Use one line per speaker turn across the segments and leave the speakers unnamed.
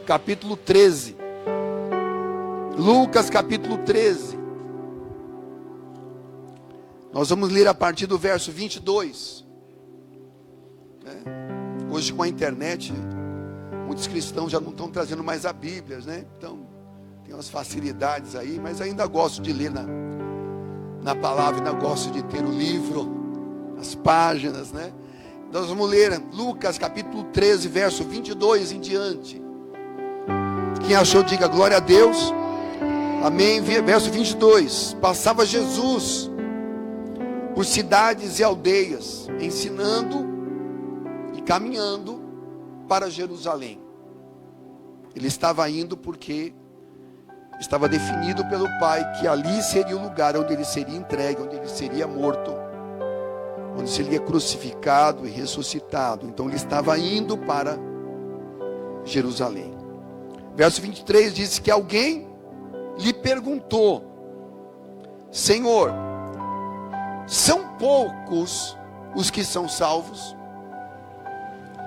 capítulo 13. Lucas, capítulo 13. Nós vamos ler a partir do verso 22. Hoje, com a internet, muitos cristãos já não estão trazendo mais a Bíblia, né? Então, tem umas facilidades aí, mas ainda gosto de ler na palavra, ainda gosto de ter o livro, as páginas, né? Nós vamos ler Lucas, capítulo 13, verso 22 em diante. Quem achou, diga glória a Deus. Amém. Verso 22. Passava Jesus por cidades e aldeias, ensinando e caminhando para Jerusalém. Ele estava indo porque estava definido pelo Pai que ali seria o lugar onde ele seria entregue, onde ele seria morto, onde seria crucificado e ressuscitado. Então ele estava indo para Jerusalém. Verso 23 diz que alguém lhe perguntou: Senhor, são poucos os que são salvos?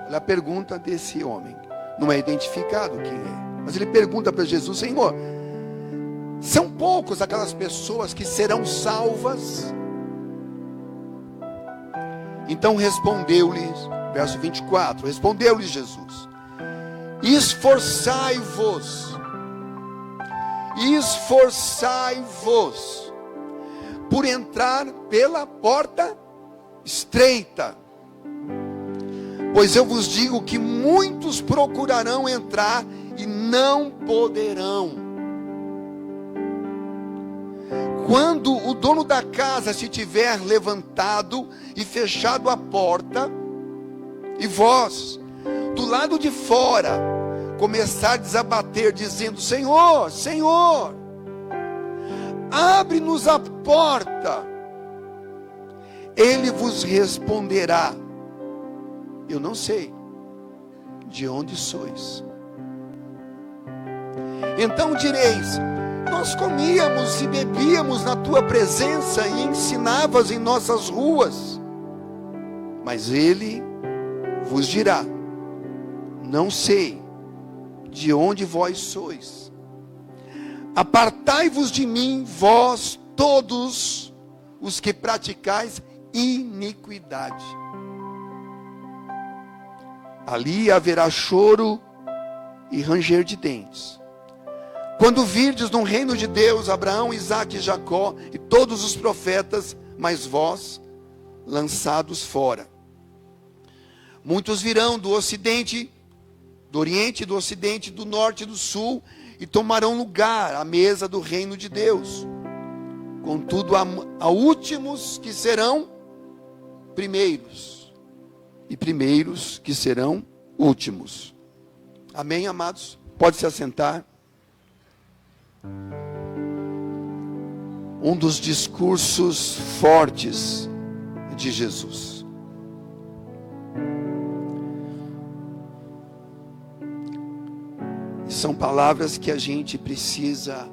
Olha a pergunta desse homem. Não é identificado quem é, mas ele pergunta para Jesus: Senhor, são poucos aquelas pessoas que serão salvas? Então respondeu-lhe, verso 24, respondeu-lhe Jesus: esforçai-vos por entrar pela porta estreita, pois eu vos digo que muitos procurarão entrar e não poderão. Quando o dono da casa se tiver levantado e fechado a porta, e vós, do lado de fora, começardes a bater, dizendo: Senhor, Senhor, abre-nos a porta, ele vos responderá: eu não sei de onde sois. Então direis: nós comíamos e bebíamos na tua presença e ensinavas em nossas ruas. Mas ele vos dirá: não sei de onde vós sois. Apartai-vos de mim, vós todos os que praticais iniquidade. Ali haverá choro e ranger de dentes, quando virdes no reino de Deus Abraão, Isaque e Jacó e todos os profetas, mas vós lançados fora. Muitos virão do ocidente, do oriente, do ocidente, do norte e do sul, e tomarão lugar à mesa do reino de Deus. Contudo, há últimos que serão primeiros, e primeiros que serão últimos. Amém, amados? Pode se assentar. Um dos discursos fortes de Jesus. São palavras que a gente precisa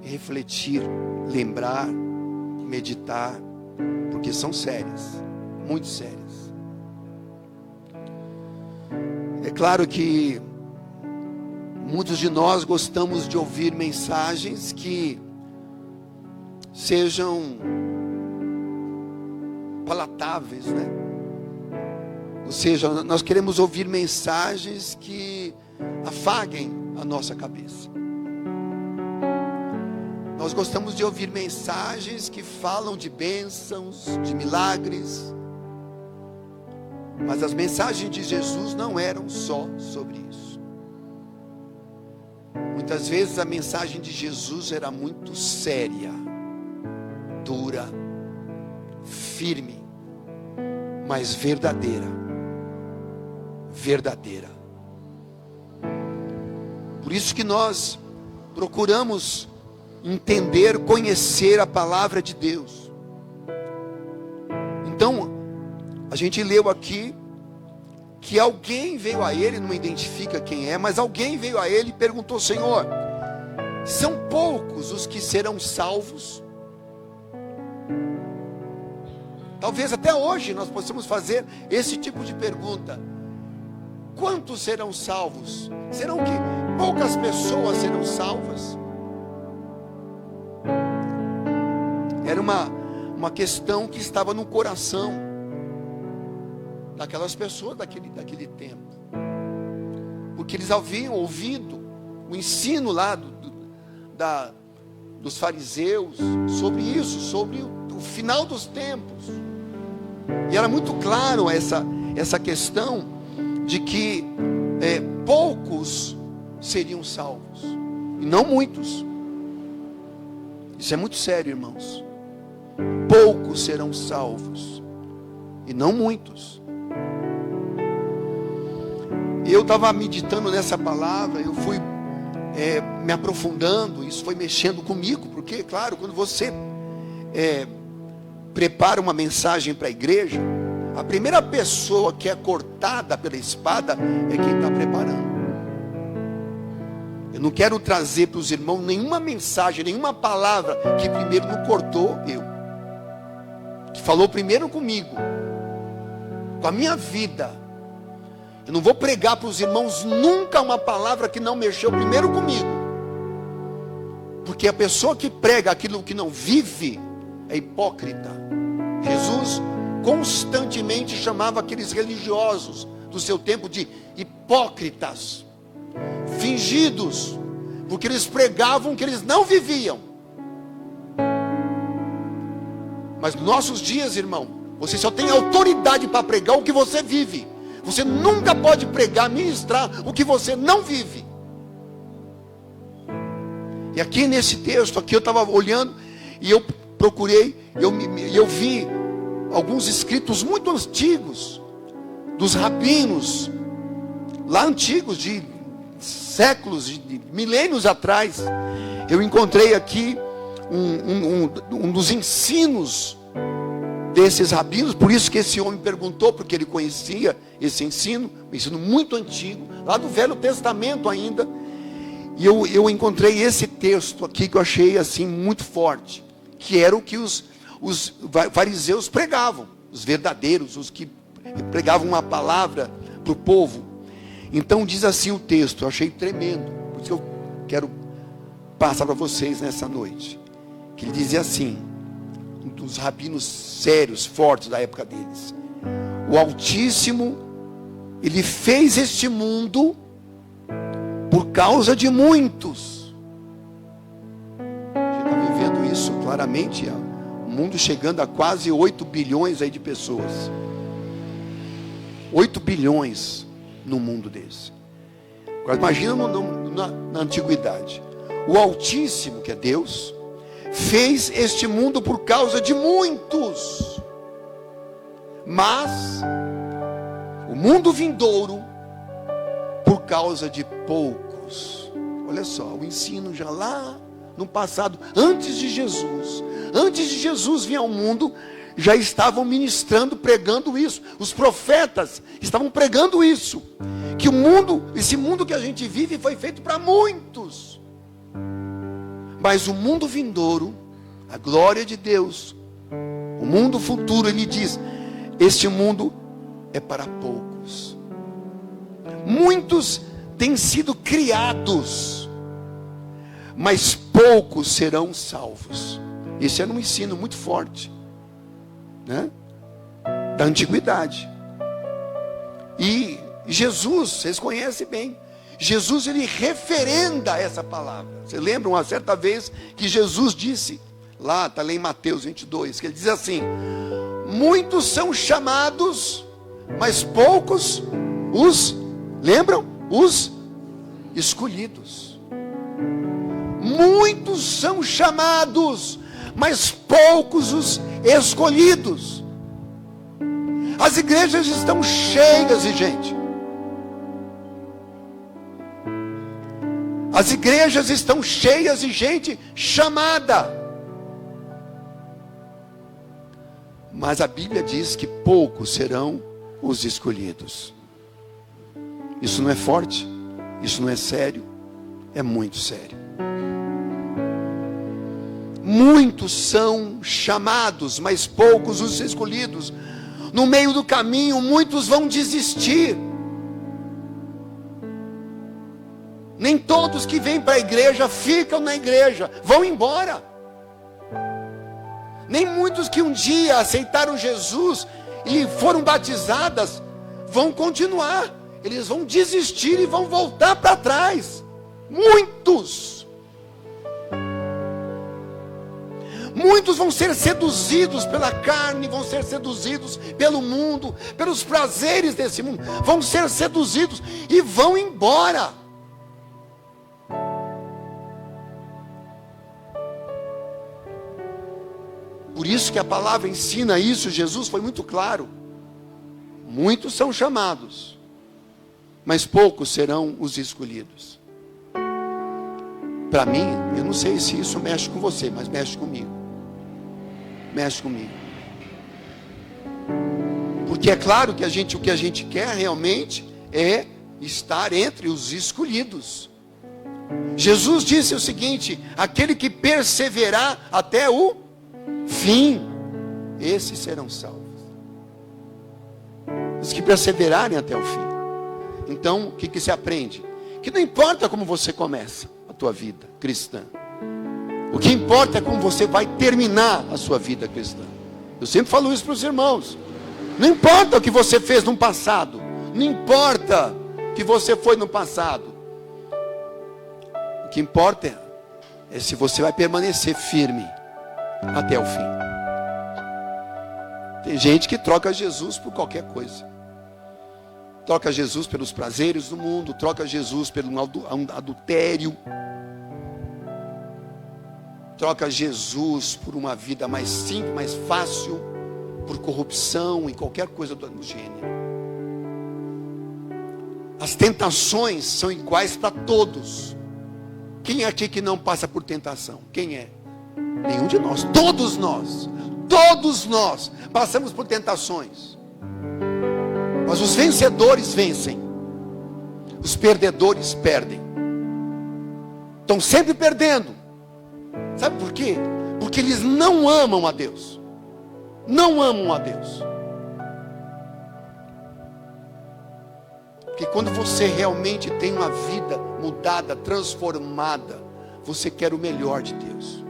refletir, lembrar, meditar, porque são sérias, muito sérias. É claro que muitos de nós gostamos de ouvir mensagens que sejam palatáveis, né? Ou seja, nós queremos ouvir mensagens que afaguem a nossa cabeça. Nós gostamos de ouvir mensagens que falam de bênçãos, de milagres. Mas as mensagens de Jesus não eram só sobre isso. Muitas vezes a mensagem de Jesus era muito séria, dura, firme, mas verdadeira. Verdadeira. Por isso que nós procuramos entender, conhecer a palavra de Deus. Então, a gente leu aqui que alguém veio a ele, não identifica quem é, mas alguém veio a ele e perguntou: Senhor, são poucos os que serão salvos? Talvez até hoje nós possamos fazer esse tipo de pergunta: quantos serão salvos? Serão que poucas pessoas serão salvas. Era uma questão que estava no coração daquelas pessoas daquele tempo. Porque eles haviam ouvido o ensino lá dos fariseus sobre isso, sobre o final dos tempos. E era muito claro essa questão de que poucos seriam salvos, e não muitos. Isso é muito sério, irmãos. Poucos serão salvos, e não muitos. Eu estava meditando nessa palavra, eu fui me aprofundando, isso foi mexendo comigo, porque, claro, quando você prepara uma mensagem para a igreja, a primeira pessoa que é cortada pela espada é quem está preparando. Eu não quero trazer para os irmãos nenhuma mensagem, nenhuma palavra que primeiro não cortou que falou primeiro comigo, com a minha vida. Eu não vou pregar para os irmãos nunca uma palavra que não mexeu primeiro comigo, porque a pessoa que prega aquilo que não vive é hipócrita. Jesus constantemente chamava aqueles religiosos do seu tempo de hipócritas, fingidos, porque eles pregavam que eles não viviam. Mas nos nossos dias, irmão, você só tem autoridade para pregar o que você vive. Você nunca pode pregar, ministrar o que você não vive. E aqui nesse texto, aqui eu estava olhando e eu procurei, eu vi alguns escritos muito antigos dos rabinos, lá antigos, de séculos, de milênios atrás. Eu encontrei aqui um dos ensinos desses rabinos. Por isso que esse homem perguntou, porque ele conhecia esse ensino, um ensino muito antigo, lá do Velho Testamento ainda. E eu encontrei esse texto aqui que eu achei assim muito forte, que era o que os fariseus pregavam, os verdadeiros, os que pregavam uma palavra para o povo. Então diz assim o texto, eu achei tremendo, por isso que eu quero passar para vocês nessa noite. Que ele dizia assim, um dos rabinos sérios, fortes da época deles: o Altíssimo, ele fez este mundo por causa de muitos. A gente está vivendo isso claramente, o mundo chegando a quase 8 bilhões aí de pessoas. 8 bilhões num mundo desse. Agora imagina na antiguidade. O Altíssimo, que é Deus, fez este mundo por causa de muitos, mas o mundo vindouro por causa de poucos. Olha só, o ensino já lá no passado, antes de Jesus vir ao mundo, já estavam ministrando, pregando isso. Os profetas estavam pregando isso, que esse mundo que a gente vive foi feito para muitos. Mas o mundo vindouro, a glória de Deus, o mundo futuro, ele diz, este mundo é para poucos. Muitos têm sido criados, mas poucos serão salvos. Esse era um ensino muito forte, né? Da antiguidade. E Jesus, vocês conhecem bem, Jesus, ele referenda essa palavra. Você lembra uma certa vez que Jesus disse, lá está lá em Mateus 22, que ele diz assim: muitos são chamados, mas poucos lembram? Os escolhidos. Muitos são chamados, mas poucos os escolhidos. As igrejas estão cheias de gente. As igrejas estão cheias de gente chamada. Mas a Bíblia diz que poucos serão os escolhidos. Isso não é forte? Isso não é sério? É muito sério. Muitos são chamados, mas poucos os escolhidos. No meio do caminho, muitos vão desistir. Nem todos que vêm para a igreja ficam na igreja, vão embora. Nem muitos que um dia aceitaram Jesus e foram batizadas vão continuar. Eles vão desistir e vão voltar para trás. Muitos. Muitos vão ser seduzidos pela carne, vão ser seduzidos pelo mundo, pelos prazeres desse mundo. Vão ser seduzidos e vão embora. Por isso que a palavra ensina isso. Jesus foi muito claro. Muitos são chamados, mas poucos serão os escolhidos. Para mim, eu não sei se isso mexe com você, mas mexe comigo. Mexe comigo. Porque é claro que o que a gente quer realmente é estar entre os escolhidos. Jesus disse o seguinte: aquele que perseverar até o fim, esses serão salvos. Os que perseverarem até o fim. Então, o que se aprende? Que não importa como você começa a tua vida cristã. O que importa é como você vai terminar a sua vida cristã. Eu sempre falo isso para os irmãos. Não importa o que você fez no passado. Não importa o que você foi no passado. O que importa é se você vai permanecer firme até o fim. Tem gente que troca Jesus por qualquer coisa. Troca Jesus pelos prazeres do mundo. Troca Jesus pelo adultério. Troca Jesus por uma vida mais simples, mais fácil. Por corrupção e qualquer coisa do gênero. As tentações são iguais para todos. Quem é aqui que não passa por tentação? Quem é? Nenhum de nós. Todos nós passamos por tentações. Mas os vencedores vencem. Os perdedores perdem. Estão sempre perdendo. Sabe por quê? Porque eles não amam a Deus. Não amam a Deus. Porque quando você realmente tem uma vida mudada, transformada, você quer o melhor de Deus.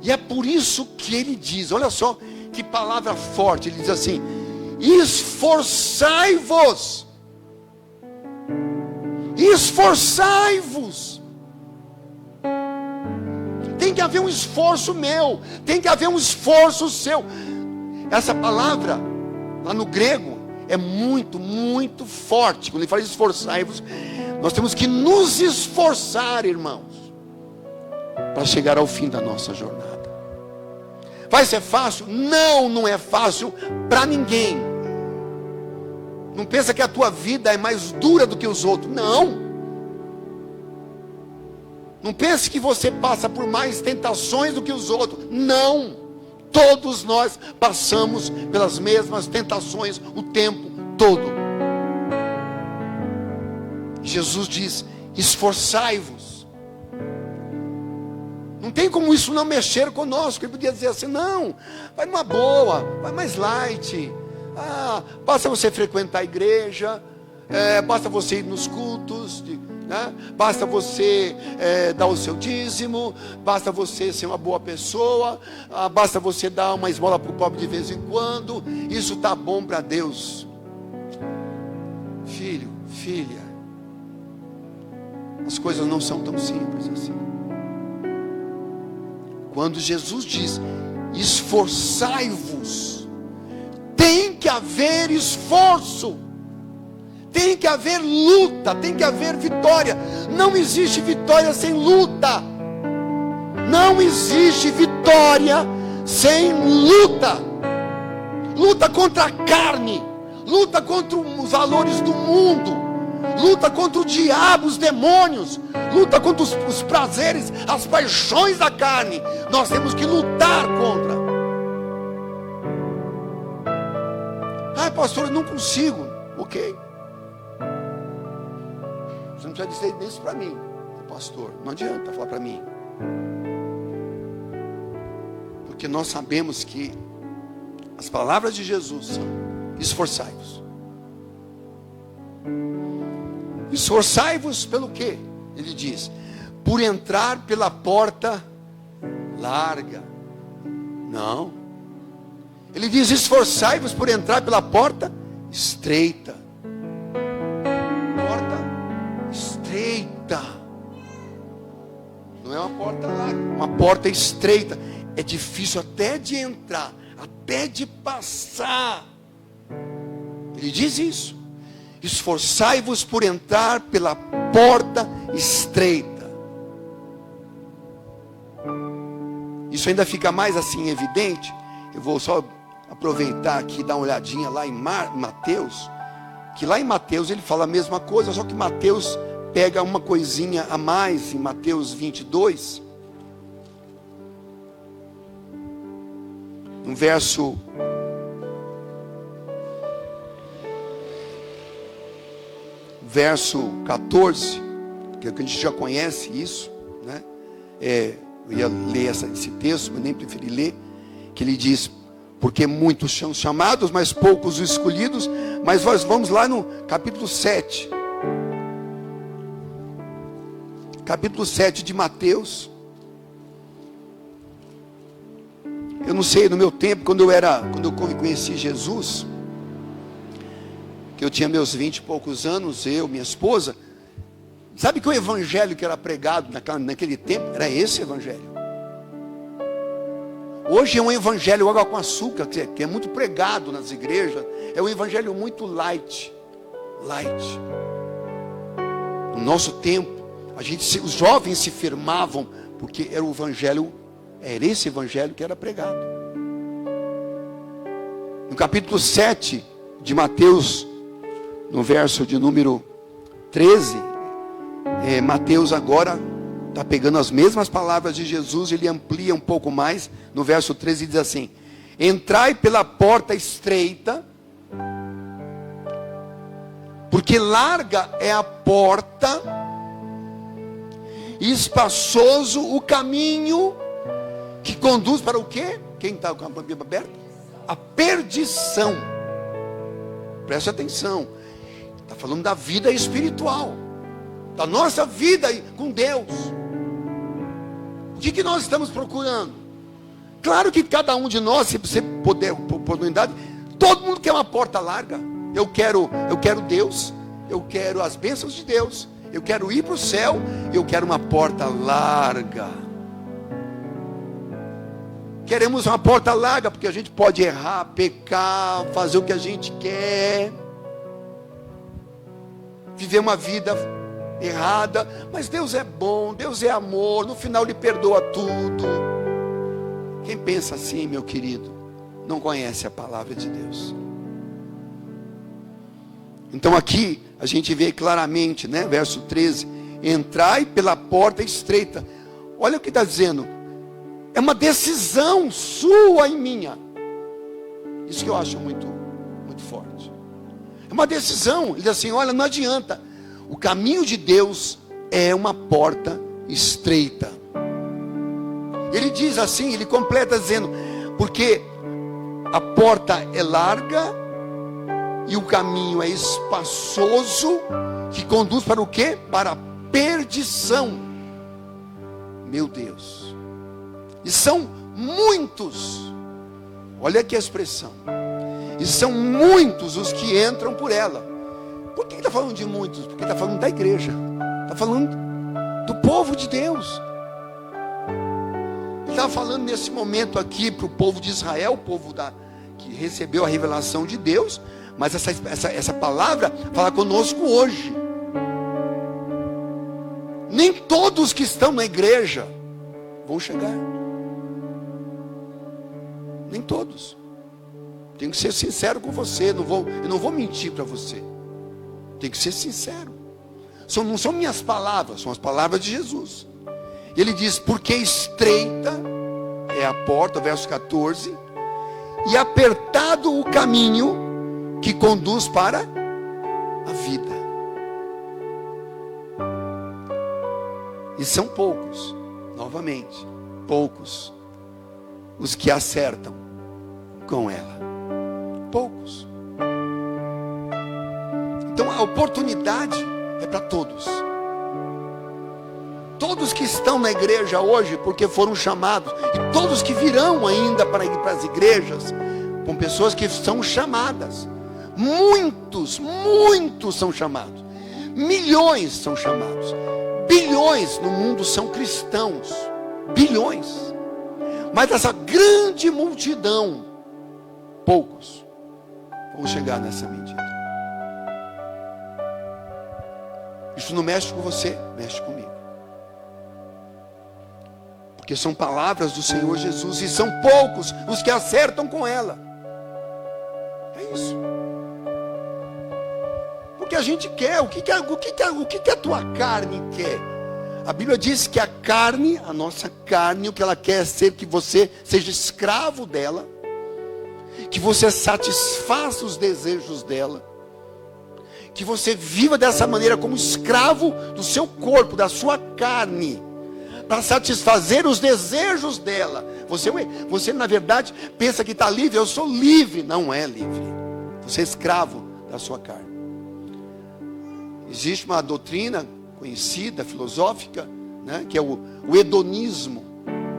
E é por isso que ele diz, olha só que palavra forte, ele diz assim: esforçai-vos. Esforçai-vos. Tem que haver um esforço meu, tem que haver um esforço seu. Essa palavra, lá no grego, é muito, muito forte. Quando ele fala esforçai-vos, nós temos que nos esforçar, irmãos, para chegar ao fim da nossa jornada. Vai ser fácil? Não, não é fácil para ninguém. Não pensa que a tua vida é mais dura do que os outros. Não. Não pense que você passa por mais tentações do que os outros. Não. Todos nós passamos pelas mesmas tentações o tempo todo. Jesus diz: esforçai-vos. Não tem como isso não mexer conosco. Ele podia dizer assim: não, vai numa boa, vai mais light. Basta você frequentar a igreja, basta você ir nos cultos, né? Basta você dar o seu dízimo, basta você ser uma boa pessoa, basta você dar uma esmola para o pobre de vez em quando. Isso está bom para Deus. Filho, filha, as coisas não são tão simples assim. Quando Jesus diz esforçai-vos, tem que haver esforço, tem que haver luta, tem que haver vitória. Não existe vitória sem luta. Não existe vitória sem luta. Luta contra a carne, luta contra os valores do mundo, luta contra o diabo, os demônios, luta contra os prazeres, as paixões da carne. Nós temos que lutar contra. Pastor, eu não consigo. Ok. Você não precisa dizer isso para mim, pastor. Não adianta falar para mim. Porque nós sabemos que as palavras de Jesus são: esforçai-vos. Esforçai-vos pelo quê? Ele diz: por entrar pela porta larga. Não. Ele diz: esforçai-vos por entrar pela porta estreita. Porta estreita. Não é uma porta larga, uma porta estreita. É difícil até de entrar, até de passar. Ele diz isso: esforçai-vos por entrar pela porta estreita. Isso ainda fica mais assim evidente. Eu vou só aproveitar aqui e dar uma olhadinha lá em Mateus. Que lá em Mateus ele fala a mesma coisa, só que Mateus pega uma coisinha a mais em Mateus 22. No verso 14, que a gente já conhece isso, né? Eu ia ler esse texto, mas nem preferi ler, que ele diz: porque muitos são chamados, mas poucos os escolhidos. Mas nós vamos lá no capítulo 7. Capítulo 7 de Mateus. Eu não sei, no meu tempo, quando eu conheci Jesus, que eu tinha meus 20 e poucos anos, eu, minha esposa, sabe que o evangelho que era pregado naquele tempo era esse evangelho. Hoje é um evangelho água com açúcar, que é muito pregado nas igrejas. É um evangelho muito light. No nosso tempo, os jovens se firmavam, porque era o evangelho, era esse evangelho que era pregado. No capítulo 7 de Mateus, no verso de número 13, Mateus agora está pegando as mesmas palavras de Jesus, ele amplia um pouco mais. No verso 13 diz assim: entrai pela porta estreita, porque larga é a porta, e espaçoso o caminho que conduz para o quê? Quem está com a Bíblia aberta? A perdição. Preste atenção. Está falando da vida espiritual, da nossa vida com Deus. O que nós estamos procurando? Claro que cada um de nós, se você puder, oportunidade, todo mundo quer uma porta larga. Eu quero Deus, eu quero as bênçãos de Deus, eu quero ir para o céu, eu quero uma porta larga. Queremos uma porta larga, porque a gente pode errar, pecar, fazer o que a gente quer, viver uma vida errada, mas Deus é bom, Deus é amor, no final Ele perdoa tudo. Quem pensa assim, meu querido, não conhece a palavra de Deus. Então aqui a gente vê claramente, né, verso 13: entrai pela porta estreita. Olha o que está dizendo: é uma decisão sua e minha. Isso que eu acho muito forte. É uma decisão. Ele diz assim: olha, não adianta. O caminho de Deus é uma porta estreita. Ele diz assim, ele completa dizendo: porque a porta é larga e o caminho é espaçoso, que conduz para o quê? Para a perdição. Meu Deus. E são muitos. Olha aqui a expressão. E são muitos os que entram por ela. Por que está falando de muitos? Porque está falando da igreja. Está falando do povo de Deus. Ele estava falando nesse momento aqui para o povo de Israel, o povo que recebeu a revelação de Deus. Mas essa palavra fala conosco hoje. Nem todos que estão na igreja vão chegar. Nem todos. Tenho que ser sincero com você. Eu não vou mentir para você. Tenho que ser sincero. Não são minhas palavras, são as palavras de Jesus. Ele diz: porque estreita é a porta, verso 14, e apertado o caminho que conduz para a vida. E são poucos, novamente, poucos, os que acertam com ela. Poucos. Então a oportunidade é para todos. todos que estão na igreja hoje, porque foram chamados, e todos que virão ainda para ir para as igrejas, com pessoas que são chamadas. Muitos são chamados. Milhões são chamados. Bilhões no mundo são cristãos. Bilhões. Mas essa grande multidão, poucos vão chegar nessa medida. Isso não mexe com você, mexe comigo. Porque são palavras do Senhor Jesus, e são poucos os que acertam com ela. É isso. Porque a gente quer, o que a tua carne quer? A Bíblia diz que a carne, a nossa carne, o que ela quer é ser que você seja escravo dela, que você satisfaça os desejos dela, que você viva dessa maneira como escravo do seu corpo, da sua carne, para satisfazer os desejos dela. Você na verdade pensa que está livre. Eu sou livre. Não é livre. Você é escravo da sua carne. Existe uma doutrina conhecida, filosófica, né, que é o hedonismo.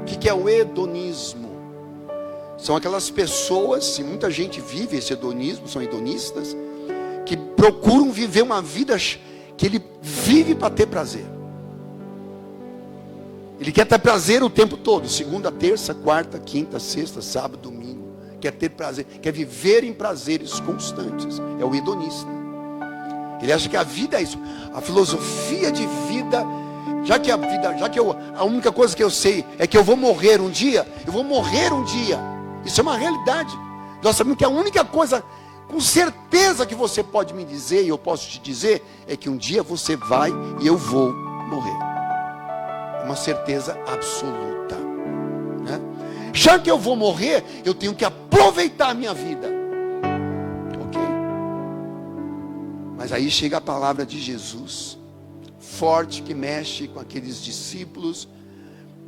O que é o hedonismo? São aquelas pessoas, e muita gente vive esse hedonismo, são hedonistas, que procuram viver uma vida que ele vive para ter prazer. Ele quer ter prazer o tempo todo, segunda, terça, quarta, quinta, sexta, sábado, domingo. Quer ter prazer, quer viver em prazeres constantes. É o hedonista. Ele acha que a vida é isso. A filosofia de vida, a única coisa que eu sei é que eu vou morrer um dia. Eu vou morrer um dia. Isso é uma realidade. Nós sabemos que a única coisa, com certeza, que você pode me dizer, e eu posso te dizer, é que um dia você vai e eu vou morrer. É uma certeza absoluta, né? Já que eu vou morrer, eu tenho que aproveitar a minha vida. Ok? Mas aí chega a palavra de Jesus, forte, que mexe com aqueles discípulos.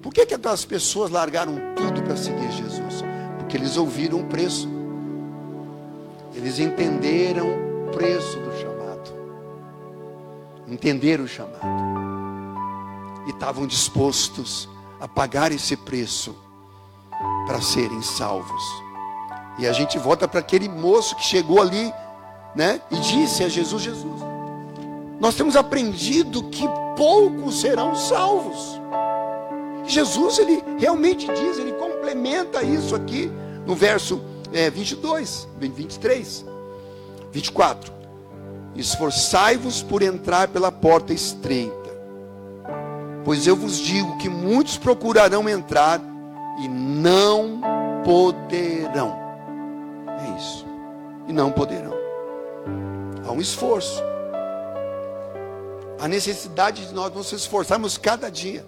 Por que aquelas pessoas largaram tudo para seguir Jesus? Porque eles ouviram o preço. Eles entenderam o preço do chamado. Entenderam o chamado. E estavam dispostos a pagar esse preço para serem salvos. E a gente volta para aquele moço que chegou ali, né, e disse a Jesus: Jesus, nós temos aprendido que poucos serão salvos. Jesus, ele realmente diz, ele complementa isso aqui no verso 22, 23, 24. Esforçai-vos por entrar pela porta estreita, pois eu vos digo que muitos procurarão entrar e não poderão. É isso. E não poderão. Há um esforço. A necessidade de nós nos esforçarmos cada dia.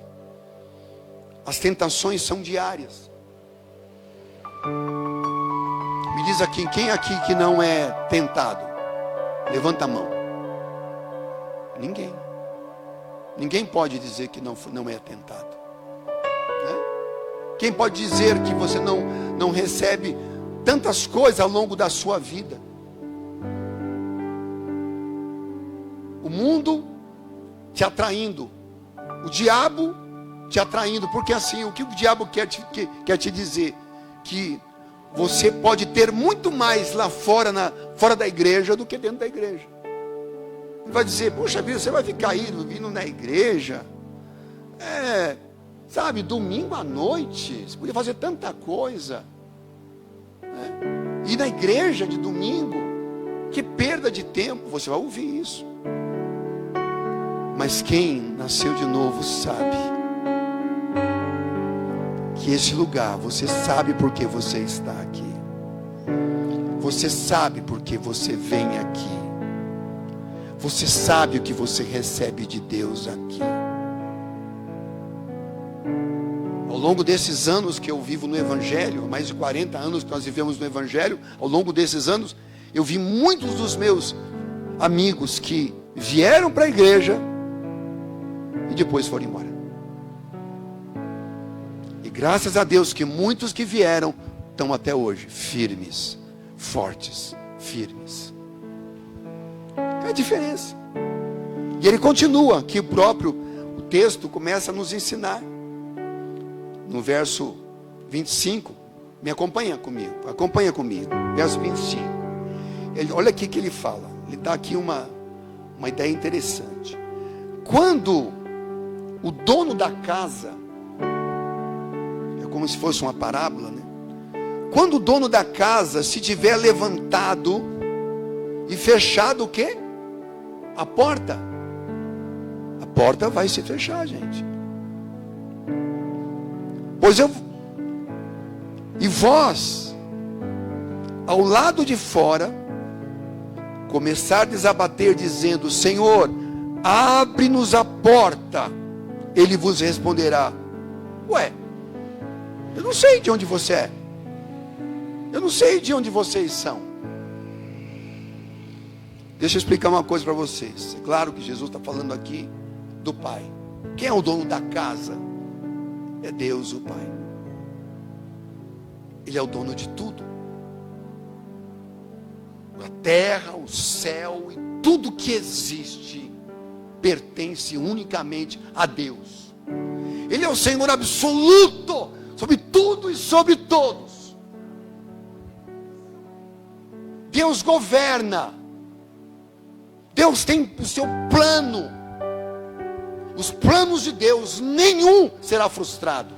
As tentações são diárias. Me diz aqui, quem aqui que não é tentado? Levanta a mão. Ninguém. Ninguém pode dizer que não é tentado, né? Quem pode dizer que você não recebe tantas coisas ao longo da sua vida? O mundo te atraindo, o diabo te atraindo, porque assim, o que o diabo quer te dizer? Que você pode ter muito mais lá fora, fora da igreja, do que dentro da igreja. Ele vai dizer: puxa vida, você vai ficar vindo na igreja, sabe, domingo à noite, você podia fazer tanta coisa, né? Ir na igreja de domingo, que perda de tempo. Você vai ouvir isso. Mas quem nasceu de novo sabe que esse lugar, você sabe por que você está aqui. Você sabe por que você vem aqui. Você sabe o que você recebe de Deus aqui. Ao longo desses anos que eu vivo no Evangelho, mais de 40 anos que nós vivemos no Evangelho, ao longo desses anos, eu vi muitos dos meus amigos que vieram para a igreja e depois foram embora. E graças a Deus que muitos que vieram estão até hoje firmes, fortes, firmes. É a diferença. E ele continua, que o texto começa a nos ensinar. No verso 25, acompanha comigo. Verso 25. Olha aqui que ele fala. Ele dá aqui uma ideia interessante. Quando o dono da casa, é como se fosse uma parábola, né? Quando o dono da casa se tiver levantado e fechado o quê? A porta vai se fechar, gente. E vós, ao lado de fora, começardes a bater, dizendo: Senhor, abre-nos a porta. Ele vos responderá: ué, eu não sei de onde você é. Eu não sei de onde vocês são. Deixa eu explicar uma coisa para vocês. É claro que Jesus está falando aqui do Pai. Quem é o dono da casa? É Deus, o Pai. Ele é o dono de tudo. A terra, o céu e tudo que existe pertence unicamente a Deus. Ele é o Senhor absoluto sobre tudo e sobre todos. Deus governa. Deus tem o seu plano. Os planos de Deus, nenhum será frustrado.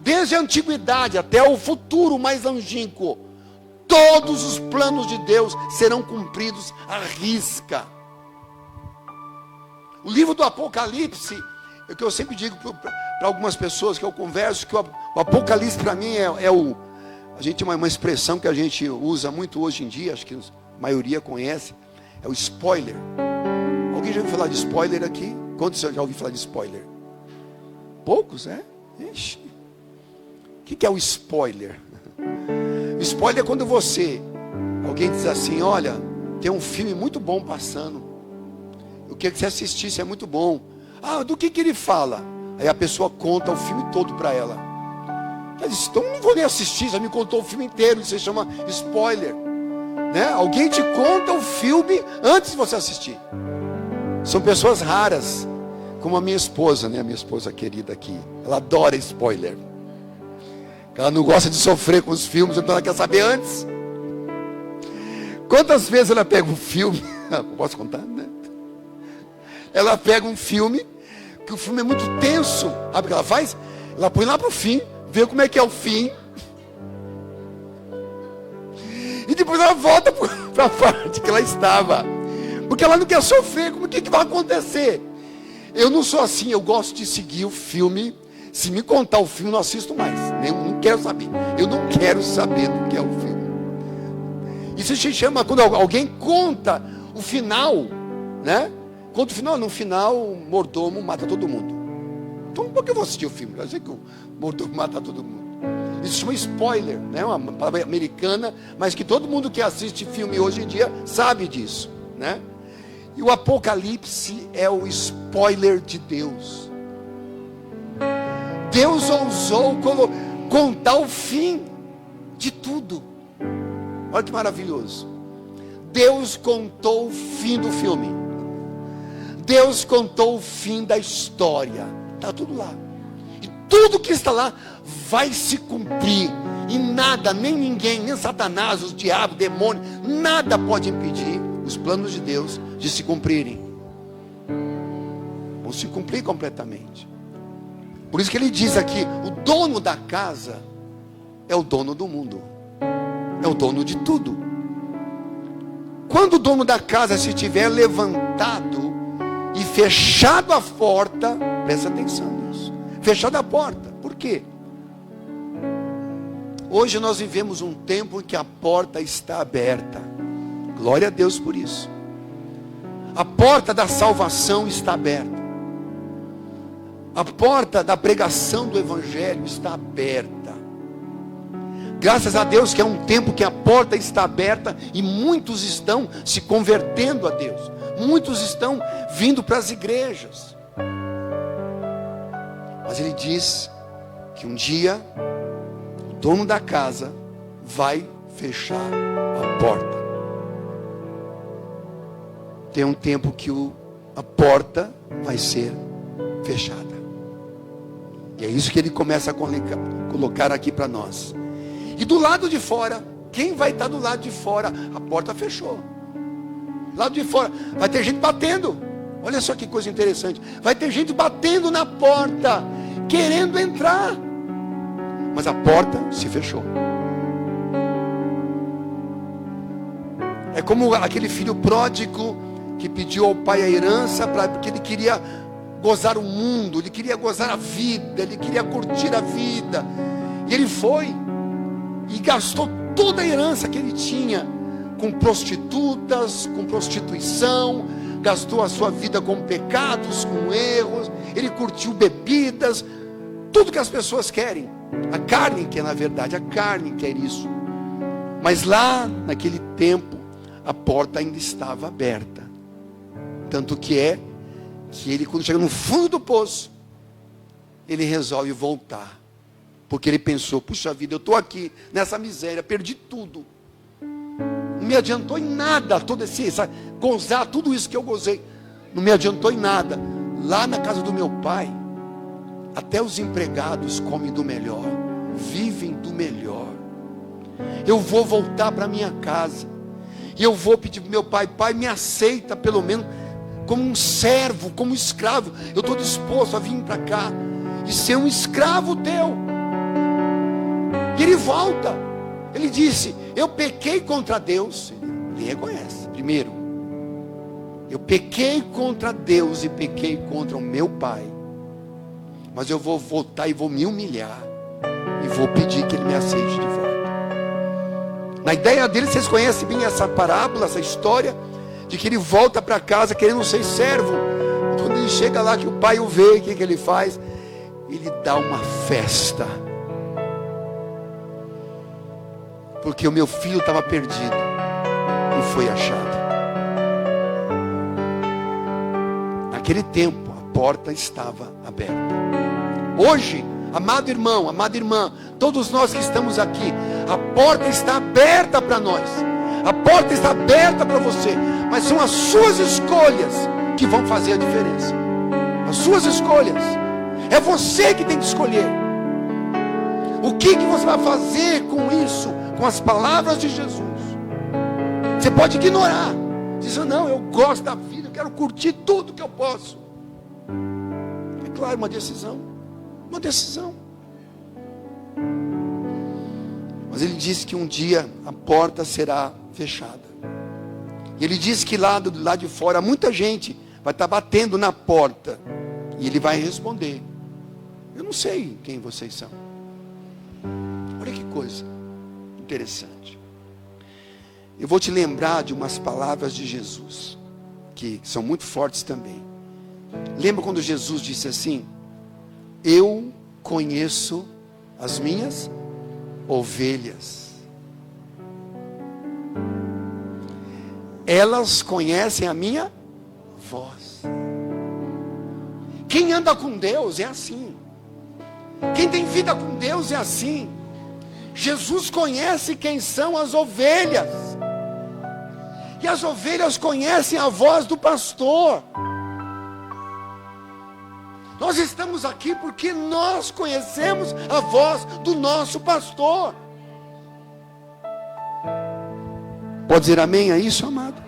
Desde a antiguidade até o futuro mais longínquo, todos os planos de Deus serão cumpridos à risca. O livro do Apocalipse, é o que eu sempre digo para algumas pessoas que eu converso, que o Apocalipse para mim a gente tem uma expressão que a gente usa muito hoje em dia, acho que a maioria conhece, é o spoiler. Alguém já ouviu falar de spoiler aqui? Quantos já ouviu falar de spoiler? Poucos, né? Ixi. O que é o spoiler? O spoiler é quando alguém diz assim: olha, tem um filme muito bom passando, eu queria que você assistisse, é muito bom. Ah, do que ele fala? Aí a pessoa conta o filme todo para ela. Ela diz: então não vou nem assistir, já me contou o filme inteiro. Isso se chama spoiler, né? Alguém te conta o filme antes de você assistir. São pessoas raras, como a minha esposa, né? A minha esposa querida aqui, ela adora spoiler. Ela não gosta de sofrer com os filmes, então ela quer saber antes. Quantas vezes ela pega um filme, posso contar, né? Ela pega um filme, que o filme é muito tenso, sabe o que ela faz? Ela põe lá para o fim, vê como é que é o fim, e depois ela volta para a parte que ela estava, porque ela não quer sofrer com o que vai acontecer. Eu não sou assim, eu gosto de seguir o filme. Se me contar o filme, não assisto mais. Não quero saber. Eu não quero saber do que é o filme. Isso se chama quando alguém conta o final, né? Conta o final, no final o mordomo mata todo mundo. Então por que eu vou assistir o filme? Eu sei que o mordomo mata todo mundo. Isso se chama spoiler, né? Uma palavra americana, mas que todo mundo que assiste filme hoje em dia sabe disso, né? E o Apocalipse é o spoiler de Deus. Deus ousou contar o fim de tudo. Olha que maravilhoso. Deus contou o fim do filme. Deus contou o fim da história. Está tudo lá. E tudo que está lá vai se cumprir. E nada, nem ninguém, nem Satanás, os diabos, demônios, nada pode impedir os planos de Deus de se cumprirem. Vão se cumprir completamente. Por isso que ele diz aqui: o dono da casa é o dono do mundo, é o dono de tudo. Quando o dono da casa se tiver levantado e fechado a porta, presta atenção nisso, fechado a porta, por quê? Hoje nós vivemos um tempo em que a porta está aberta, glória a Deus por isso. A porta da salvação está aberta. A porta da pregação do Evangelho está aberta. Graças a Deus que é um tempo que a porta está aberta e muitos estão se convertendo a Deus. Muitos estão vindo para as igrejas. Mas ele diz que um dia o dono da casa vai fechar a porta. Tem um tempo que a porta vai ser fechada. E é isso que ele começa a colocar aqui para nós. E do lado de fora, quem vai estar do lado de fora? A porta fechou. Do lado de fora, vai ter gente batendo. Olha só que coisa interessante. Vai ter gente batendo na porta, querendo entrar. Mas a porta se fechou. É como aquele filho pródigo que pediu ao pai a herança, porque ele queria gozar o mundo, ele queria gozar a vida, ele queria curtir a vida. E ele foi e gastou toda a herança que ele tinha com prostitutas, com prostituição, gastou a sua vida com pecados, com erros, ele curtiu bebidas, tudo que as pessoas querem. A carne quer, na verdade, a carne quer isso. Mas lá, naquele tempo, a porta ainda estava aberta. Tanto que ele, quando chega no fundo do poço, ele resolve voltar. Porque ele pensou, puxa vida, eu estou aqui nessa miséria, perdi tudo. Não me adiantou em nada, gozar tudo isso que eu gozei. Não me adiantou em nada. Lá na casa do meu pai, até os empregados comem do melhor, vivem do melhor. Eu vou voltar para minha casa. E eu vou pedir para meu pai, pai, me aceita pelo menos como um servo, como um escravo. Eu estou disposto a vir para cá e ser um escravo teu. E ele volta. Ele disse, eu pequei contra Deus. Ele reconhece. Primeiro, eu pequei contra Deus e pequei contra o meu pai. Mas eu vou voltar e vou me humilhar. E vou pedir que ele me aceite de volta. Na ideia dele, vocês conhecem bem essa parábola, essa história, de que ele volta para casa querendo ser servo. Quando ele chega lá, que o pai o vê, o que ele faz? Ele dá uma festa. Porque o meu filho estava perdido e foi achado. Naquele tempo, a porta estava aberta. Hoje, amado irmão, amada irmã, todos nós que estamos aqui, a porta está aberta para nós. A porta está aberta para você. Mas são as suas escolhas que vão fazer a diferença. As suas escolhas. É você que tem que escolher. O que você vai fazer com isso? Com as palavras de Jesus. Você pode ignorar. Dizer, não, eu gosto da vida, eu quero curtir tudo que eu posso. É claro, uma decisão. Uma decisão. Mas ele disse que um dia a porta será fechada. E ele disse que lá de fora muita gente vai estar batendo na porta. E ele vai responder, eu não sei quem vocês são. Olha que coisa interessante. Eu vou te lembrar de umas palavras de Jesus, que são muito fortes também. Lembra quando Jesus disse assim, eu conheço as minhas ovelhas. Elas conhecem a minha voz. Quem anda com Deus é assim. Quem tem vida com Deus é assim. Jesus conhece quem são as ovelhas. E as ovelhas conhecem a voz do pastor. Nós estamos aqui porque nós conhecemos a voz do nosso pastor. Pode dizer amém a isso, amado?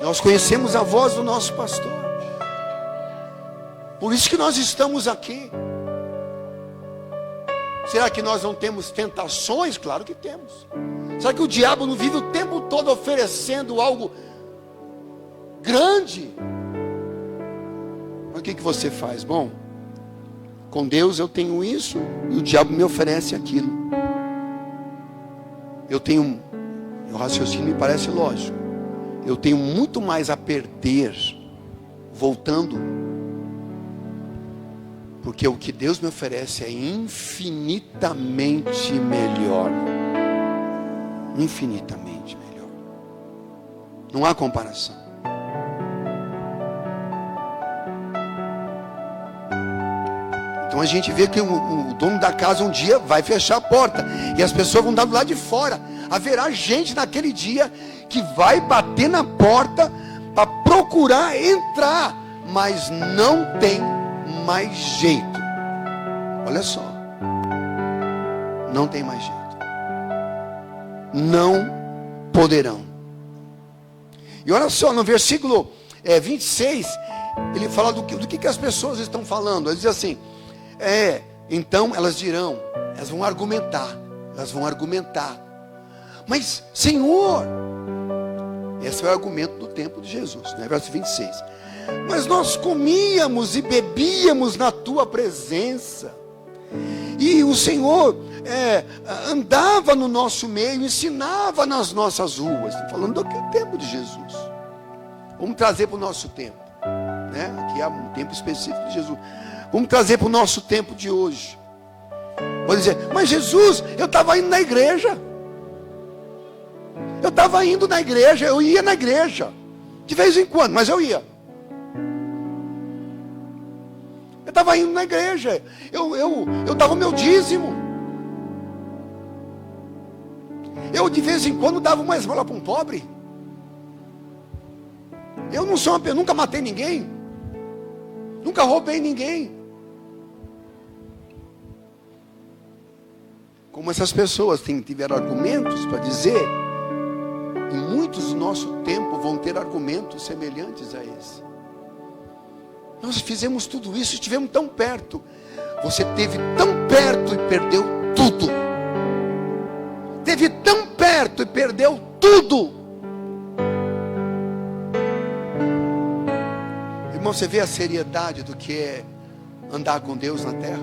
Nós conhecemos a voz do nosso pastor. Por isso que nós estamos aqui. Será que nós não temos tentações? Claro que temos. Será que o diabo não vive o tempo todo oferecendo algo grande? Mas o que você faz? Bom, com Deus eu tenho isso e o diabo me oferece aquilo. O raciocínio me parece lógico. Eu tenho muito mais a perder voltando, porque o que Deus me oferece é infinitamente melhor. Infinitamente melhor. Não há comparação. Então a gente vê que o dono da casa um dia vai fechar a porta e as pessoas vão dar do lado de fora. Haverá gente naquele dia que vai bater na porta para procurar entrar, mas não tem mais jeito. Olha só, não tem mais jeito. Não poderão. E olha só, no versículo 26, ele fala do que as pessoas estão falando. Ele diz assim, então elas dirão, elas vão argumentar, mas Senhor, esse é o argumento do tempo de Jesus, né? Verso 26, mas nós comíamos e bebíamos na tua presença, e o Senhor andava no nosso meio, ensinava nas nossas ruas. Estou falando do tempo de Jesus. Vamos trazer para o nosso tempo, né? Aqui há um tempo específico de Jesus. Vamos trazer para o nosso tempo de hoje. Vou dizer, mas Jesus, eu estava indo na igreja. Eu ia na igreja. De vez em quando, mas eu ia. Eu estava indo na igreja. Eu dava o meu dízimo. Eu de vez em quando dava uma esmola para um pobre. Eu não sou eu nunca matei ninguém. Nunca roubei ninguém. Como essas pessoas tiveram argumentos para dizer, e muitos do nosso tempo vão ter argumentos semelhantes a esse. Nós fizemos tudo isso, estivemos tão perto. Você esteve tão perto e perdeu tudo. Esteve tão perto e perdeu tudo. Irmão, você vê a seriedade do que é andar com Deus na terra?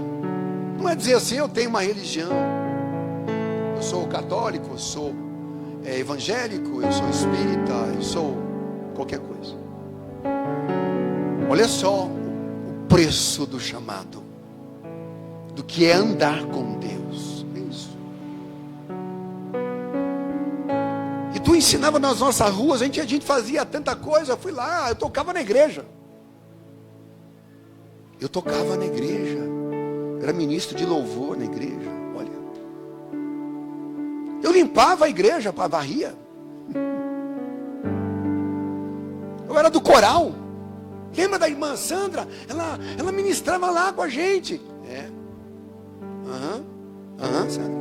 Não é dizer assim, eu tenho uma religião. Eu sou católico, eu sou evangélico, eu sou espírita, eu sou qualquer coisa. Olha só o preço do chamado, do que é andar com Deus. É isso. E tu ensinava nas nossas ruas, a gente fazia tanta coisa. Eu fui lá, eu tocava na igreja. Eu era ministro de louvor na igreja. Olha, eu limpava a igreja, varria. Eu era do coral. Lembra da irmã Sandra? Ela ministrava lá com a gente. Sandra.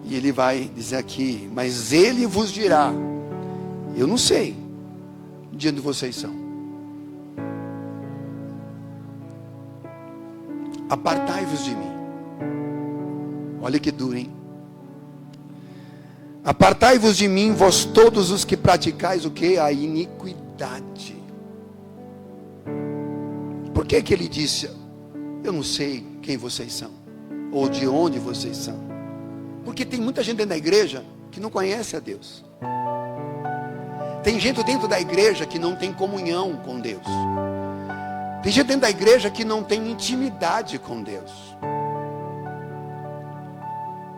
E ele vai dizer aqui, mas ele vos dirá, eu não sei de onde vocês são. Apartai-vos de mim. Olha que duro, hein? Apartai-vos de mim, vós todos os que praticais o que? A iniquidade. Por que ele disse, eu não sei quem vocês são, ou de onde vocês são? Porque tem muita gente dentro da igreja que não conhece a Deus. Tem gente dentro da igreja que não tem comunhão com Deus. Tem gente dentro da igreja que não tem intimidade com Deus.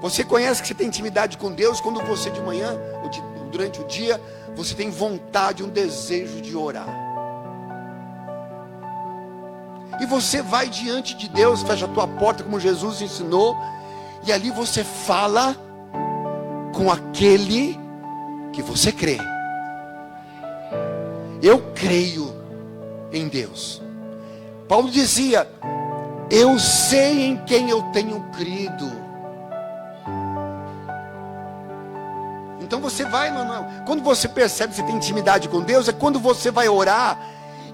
Você conhece que você tem intimidade com Deus quando você de manhã, ou durante o dia, você tem vontade, um desejo de orar. E você vai diante de Deus, fecha a tua porta como Jesus ensinou, e ali você fala com aquele que você crê. Eu creio em Deus. Paulo dizia, eu sei em quem eu tenho crido. Então você vai, quando você percebe que você tem intimidade com Deus, é quando você vai orar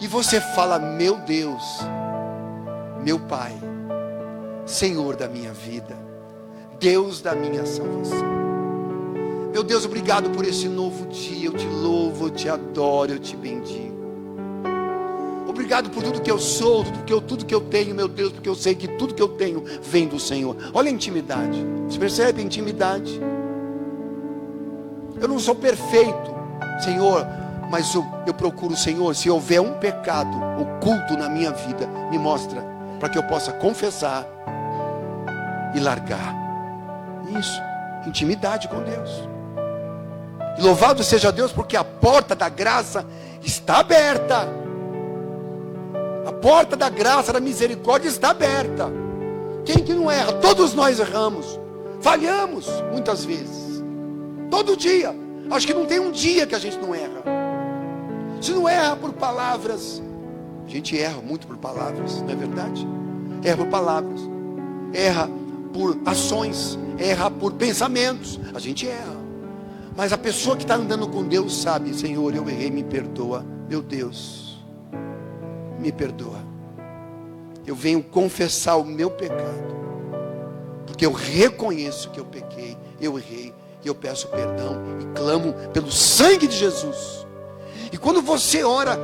e você fala, meu Deus, meu Pai, Senhor da minha vida, Deus da minha salvação. Meu Deus, obrigado por esse novo dia, eu te louvo, eu te adoro, eu te bendigo. Obrigado por tudo que eu sou, tudo que eu tenho, meu Deus, porque eu sei que tudo que eu tenho vem do Senhor. Olha a intimidade, você percebe a intimidade? Eu não sou perfeito, Senhor, mas eu procuro o Senhor. Se houver um pecado oculto na minha vida, me mostra, para que eu possa confessar e largar. Isso, intimidade com Deus. E louvado seja Deus, porque a porta da graça está aberta. A porta da graça, da misericórdia está aberta. Quem que não erra? Todos nós erramos, falhamos muitas vezes. Todo dia, Acho que não tem um dia que a gente não erra. Se não erra por palavras, a gente erra muito por palavras, não é verdade? Erra por palavras, erra por ações, erra por pensamentos, a gente erra. Mas a pessoa que está andando com Deus sabe: Senhor, eu errei, me perdoa. Meu Deus, me perdoa. Eu venho confessar o meu pecado, porque eu reconheço que eu pequei, eu errei, e eu peço perdão e clamo pelo sangue de Jesus. E quando você ora,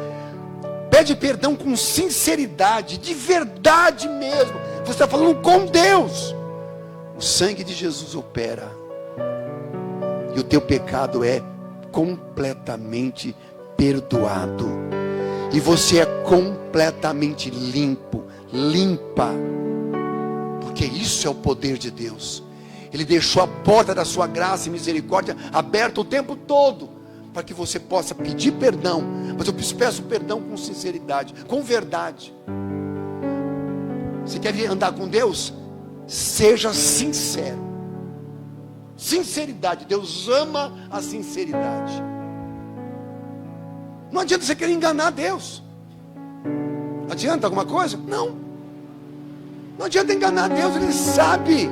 pede perdão com sinceridade, de verdade mesmo, você está falando com Deus, o sangue de Jesus opera, e o teu pecado é completamente perdoado, e você é completamente limpo, limpa, porque isso é o poder de Deus. Ele deixou a porta da sua graça e misericórdia aberta o tempo todo, para que você possa pedir perdão. Mas eu peço perdão com sinceridade, com verdade. Você quer andar com Deus? Seja sincero. Sinceridade, Deus ama a sinceridade. Não adianta você querer enganar Deus. Adianta alguma coisa? Não. Não adianta enganar Deus, Ele sabe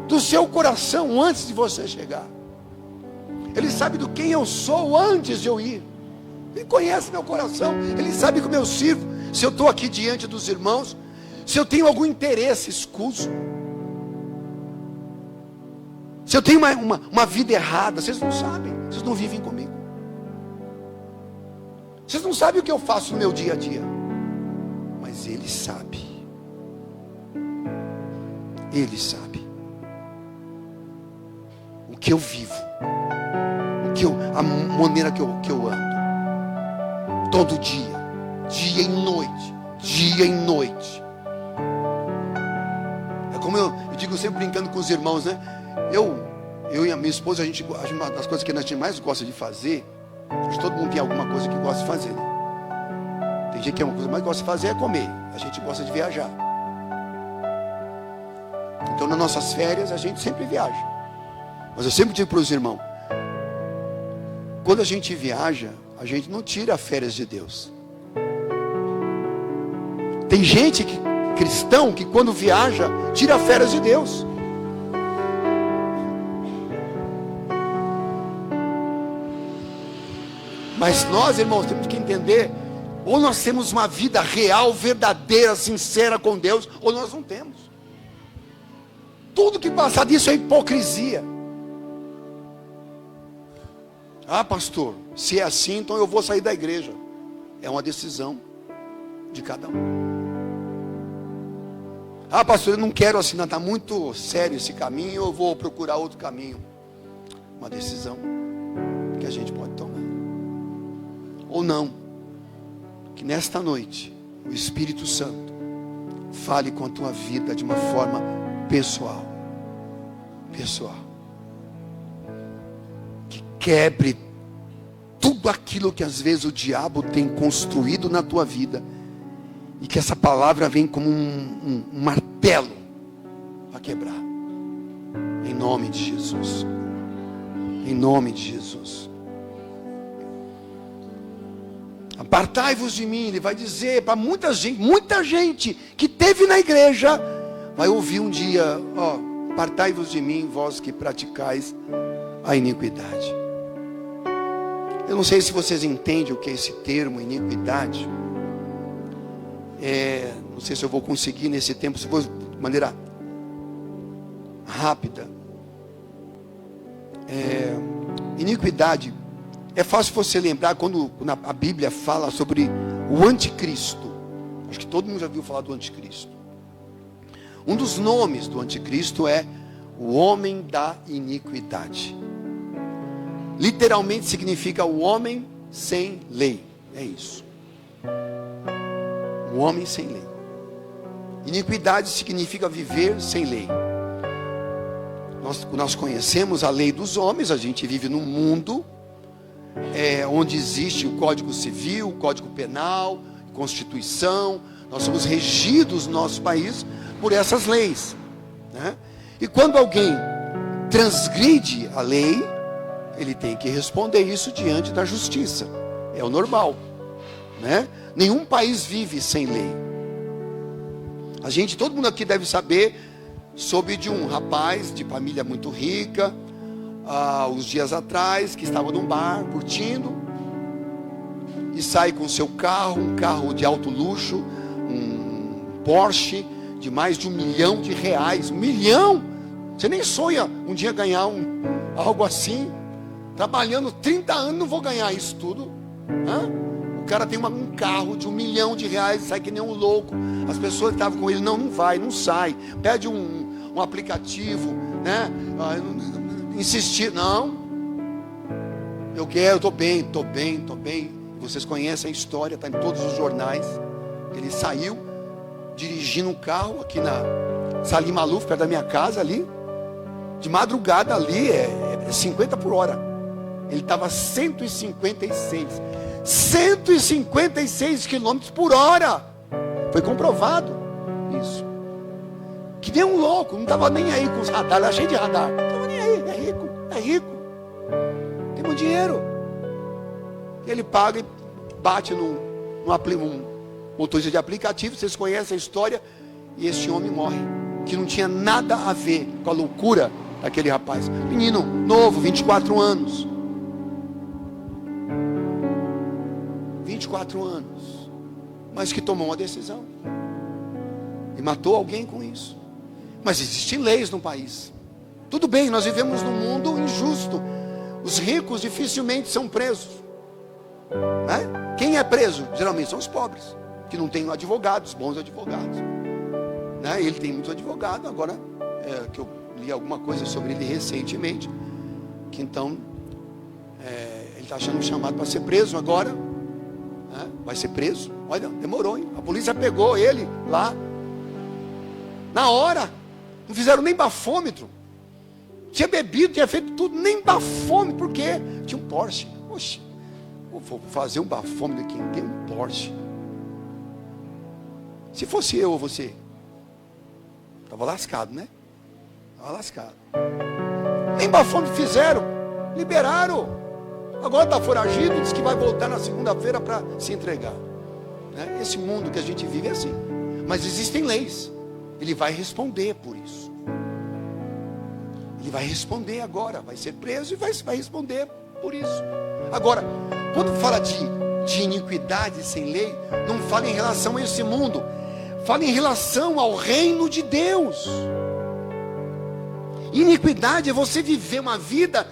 do seu coração antes de você chegar. Ele sabe do quem eu sou antes de eu ir. Ele conhece meu coração. Ele sabe como eu sirvo. Se eu estou aqui diante dos irmãos, se eu tenho algum interesse escuso, se eu tenho uma vida errada, vocês não sabem. Vocês não vivem comigo. Vocês não sabem o que eu faço no meu dia a dia. Mas Ele sabe. Ele sabe o que eu vivo, a maneira que eu ando, todo dia, dia e noite. É como eu digo sempre brincando com os irmãos, né? Eu e a minha esposa, uma das coisas que a gente mais gosta de fazer, acho que todo mundo tem alguma coisa que gosta de fazer, né? Tem gente que uma coisa que mais gosta de fazer é comer, a gente gosta de viajar. Então nas nossas férias a gente sempre viaja. Mas eu sempre digo para os irmãos, quando a gente viaja, a gente não tira férias de Deus. Tem gente cristão que quando viaja, tira férias de Deus. Mas nós, irmãos, temos que entender, ou nós temos uma vida real, verdadeira, sincera com Deus, ou nós não temos. Tudo que passar disso é hipocrisia. Ah, pastor, se é assim, então eu vou sair da igreja. É uma decisão de cada um. Ah, pastor, eu não quero assinar, está muito sério esse caminho, eu vou procurar outro caminho. Uma decisão que a gente pode tomar. Ou não. Que nesta noite, o Espírito Santo fale com a tua vida de uma forma pessoal. Que quebre tudo aquilo que às vezes o diabo tem construído na tua vida, e que essa palavra vem como um martelo para quebrar, em nome de Jesus. Em nome de Jesus. Apartai-vos de mim. Ele vai dizer para muita gente que teve na igreja, vai ouvir um dia: apartai-vos de mim, vós que praticais a iniquidade. Eu não sei se vocês entendem o que é esse termo, iniquidade. Não sei se eu vou conseguir nesse tempo, se for de maneira rápida. Iniquidade, é fácil você lembrar quando a Bíblia fala sobre o anticristo. Acho que todo mundo já ouviu falar do anticristo. Um dos nomes do anticristo é o homem da iniquidade. Literalmente significa o homem sem lei. É isso. O homem sem lei. Iniquidade significa viver sem lei. Nós conhecemos a lei dos homens. A gente vive num mundo onde existe o Código Civil, o Código Penal, Constituição. Nós somos regidos no nosso país por essas leis, né? E quando alguém transgride a lei, ele tem que responder isso diante da justiça. É o normal, né? Nenhum país vive sem lei. Todo mundo aqui deve saber sobre de um rapaz de família muito rica, uns dias atrás, que estava num bar curtindo e sai com seu carro, um carro de alto luxo, um Porsche de mais de R$1 milhão. R$1 milhão! Você nem sonha um dia ganhar algo assim. Trabalhando 30 anos, não vou ganhar isso tudo. O cara tem um carro de R$1 milhão, sai que nem um louco. As pessoas que estavam com ele, não vai, não sai. Pede um aplicativo, né? Insistir, não. Eu quero, estou bem. Vocês conhecem a história, está em todos os jornais. Ele saiu dirigindo um carro aqui na Salim Maluf, perto da minha casa ali. De madrugada ali, é 50 por hora. Ele estava 156 quilômetros por hora. Foi comprovado isso. Que nem um louco, não estava nem aí com os radares, era cheio de radar. Não estava nem aí, é rico. Tem muito dinheiro. Ele paga e bate num motorista de aplicativo. Vocês conhecem a história. E esse homem morre. Que não tinha nada a ver com a loucura daquele rapaz. Menino novo, 24 anos. 24 anos. Mas que tomou uma decisão. E matou alguém com isso. Mas existem leis no país. Tudo bem, nós vivemos num mundo injusto. Os ricos dificilmente são presos. Né? Quem é preso? Geralmente são os pobres, que não têm advogados, bons advogados. Né? Ele tem muitos advogados. Agora, que eu li alguma coisa sobre ele recentemente, que então ele está achando chamado para ser preso agora. Vai ser preso. Olha, demorou, hein? A polícia pegou ele lá na hora. Não fizeram nem bafômetro. Tinha bebido, tinha feito tudo, nem bafômetro. Por quê? Tinha um Porsche. Oxe, vou fazer um bafômetro aqui. Tem um Porsche. Se fosse eu ou você, estava lascado, né? Estava lascado. Nem bafômetro fizeram. Liberaram. Agora está foragido, diz que vai voltar na segunda-feira para se entregar. Né? Esse mundo que a gente vive é assim. Mas existem leis. Ele vai responder por isso. Ele vai responder agora. Vai ser preso e vai responder por isso. Agora, quando fala de iniquidade sem lei, não fala em relação a esse mundo. Fala em relação ao reino de Deus. Iniquidade é você viver uma vida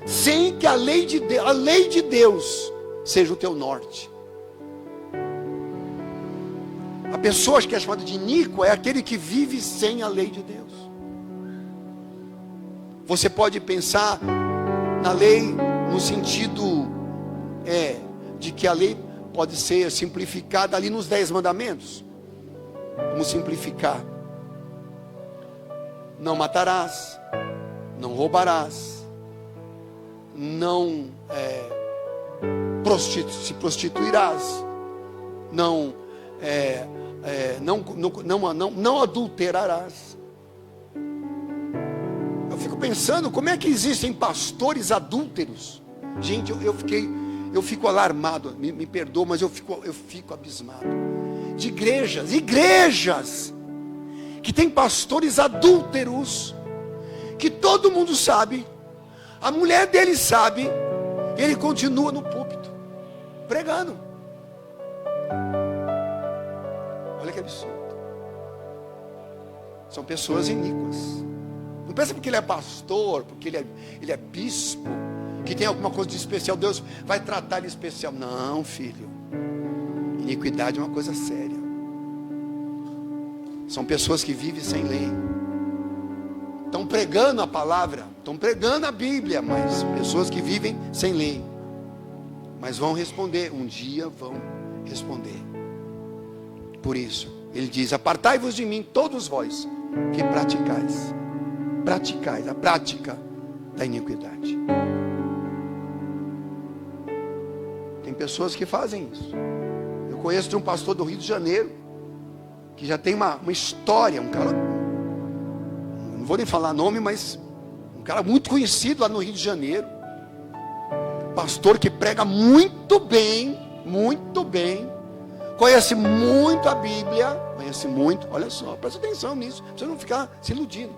sem que a lei de Deus seja o teu norte. A pessoa que é chamada de iníquo é aquele que vive sem a lei de Deus. Você pode pensar na lei no sentido de que a lei pode ser simplificada ali nos 10 mandamentos. Vamos simplificar. Não matarás, não roubarás, não se prostituirás, não adulterarás. Eu fico pensando, como é que existem pastores adúlteros? Gente, eu fico alarmado, me perdoa, mas eu fico abismado. De igrejas que tem pastores adúlteros, que todo mundo sabe, a mulher dele sabe, ele continua no púlpito, pregando. Olha que absurdo. São pessoas iníquas. Não pensa porque ele é pastor, porque ele é bispo, que tem alguma coisa de especial, Deus vai tratar ele especial. Não, filho. Iniquidade é uma coisa séria. São pessoas que vivem sem lei. Estão pregando a palavra, estão pregando a Bíblia, mas pessoas que vivem sem lei. Mas vão responder, um dia vão responder. Por isso, ele diz: apartai-vos de mim, todos vós, que praticais a prática da iniquidade. Tem pessoas que fazem isso. Eu conheço de um pastor do Rio de Janeiro, que já tem uma história, um cara, não vou nem falar nome, mas um cara muito conhecido lá no Rio de Janeiro, pastor que prega muito bem, conhece muito a Bíblia, conhece muito, olha só, presta atenção nisso, pra você não ficar se iludindo.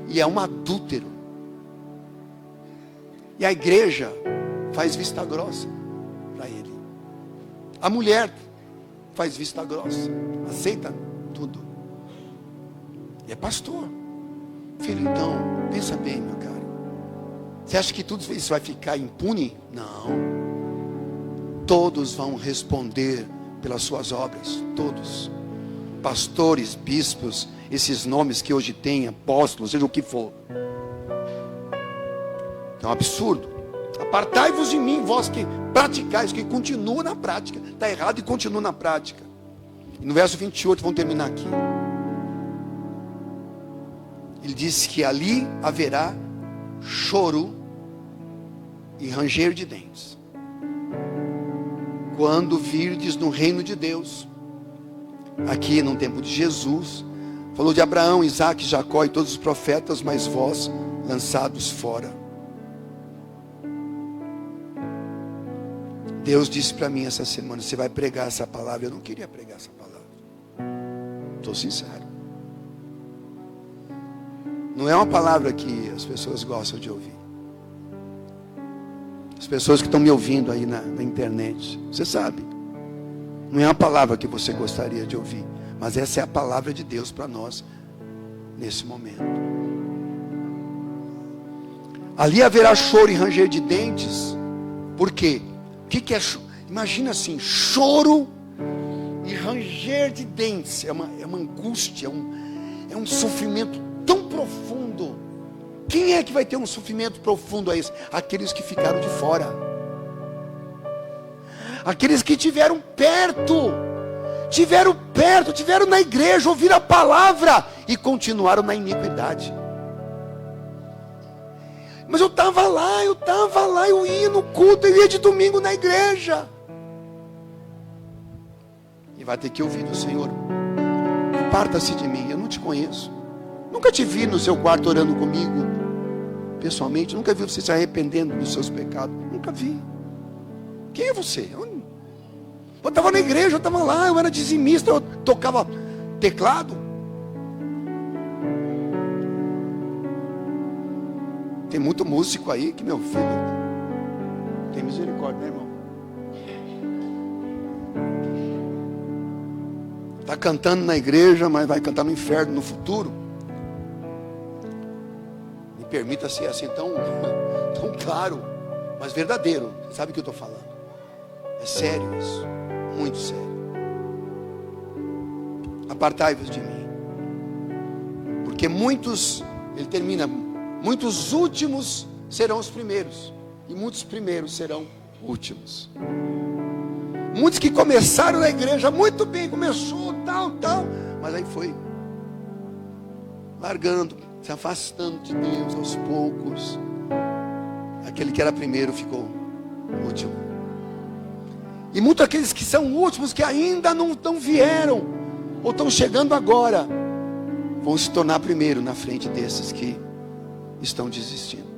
E é um adúltero. E a igreja faz vista grossa para ele. A mulher faz vista grossa, aceita tudo. E é pastor. Filho, então, pensa bem, meu caro. Você acha que tudo isso vai ficar impune? Não. Todos vão responder pelas suas obras. Todos. Pastores, bispos, esses nomes que hoje tem, apóstolos, seja o que for. É um absurdo. Apartai-vos de mim, vós que praticais, que continua na prática. Está errado e continua na prática. E no verso 28, vamos terminar aqui. Ele diz que ali haverá choro e ranger de dentes. Quando virdes no reino de Deus, aqui no tempo de Jesus, falou de Abraão, Isaac, Jacó e todos os profetas, mas vós lançados fora. Deus disse para mim essa semana, você vai pregar essa palavra? Eu não queria pregar essa palavra. Estou sincero. Não é uma palavra que as pessoas gostam de ouvir. As pessoas que estão me ouvindo aí na internet, você sabe. Não é uma palavra que você gostaria de ouvir. Mas essa é a palavra de Deus para nós, nesse momento. Ali haverá choro e ranger de dentes. Por quê? O que é choro? Imagina assim, choro e ranger de dentes. É uma angústia, é um sofrimento tão profundo. Quem é que vai ter um sofrimento profundo a esse? Aqueles que ficaram de fora. Aqueles que estiveram perto, na igreja, ouviram a palavra e continuaram na iniquidade. Mas eu estava lá, eu ia no culto, eu ia de domingo na igreja. E vai ter que ouvir do Senhor: aparta-se de mim, eu não te conheço. Nunca te vi no seu quarto orando comigo, pessoalmente. Nunca vi você se arrependendo dos seus pecados. Nunca vi. Quem é você? Eu estava na igreja, eu estava lá, eu era dizimista, eu tocava teclado. Tem muito músico aí que, meu filho, tem misericórdia, né, irmão? Está cantando na igreja, mas vai cantar no inferno no futuro. Me permita ser assim tão claro, mas verdadeiro. Você sabe o que eu estou falando? É sério isso, muito sério. Apartai-vos de mim, porque muitos, ele termina, muitos últimos serão os primeiros, e muitos primeiros serão últimos. Muitos que começaram na igreja muito bem, começou tal, mas aí foi largando, se afastando de Deus aos poucos. Aquele que era primeiro ficou último. E muitos aqueles que são últimos, que ainda não vieram, ou estão chegando agora, vão se tornar primeiro na frente desses que estão desistindo.